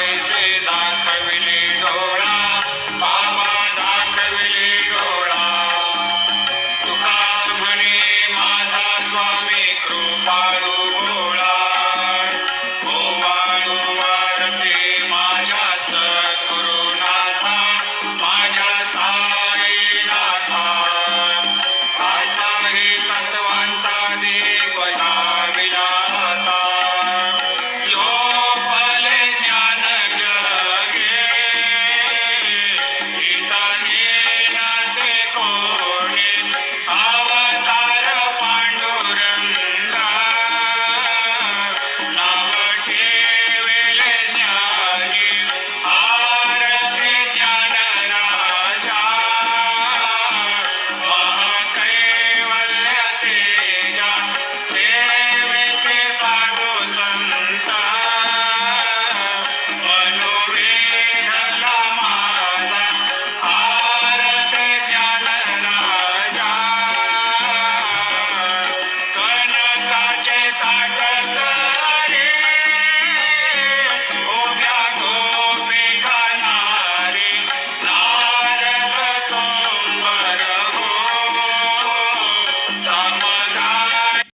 ऐसे दाखविले डोळा, बाबा दाखविले डोळा. तुका म्हणे माझा स्वामी कृपाळू भोळा, ओवाळू वारते माझ्या सद्गुरुनाथा, माझ्या साईनाथा. आता हे तत्वांचा दीप लाविला होता, झोपले ज्ञान जगे, गीता ज्ञानाचे कोणी, अवतार पांडुरंगा, नाव ठेविले ज्ञानी, आरती ज्ञान राजा, महाकैवल्य तेजा, सेवेचे साधू संत, मनोवेद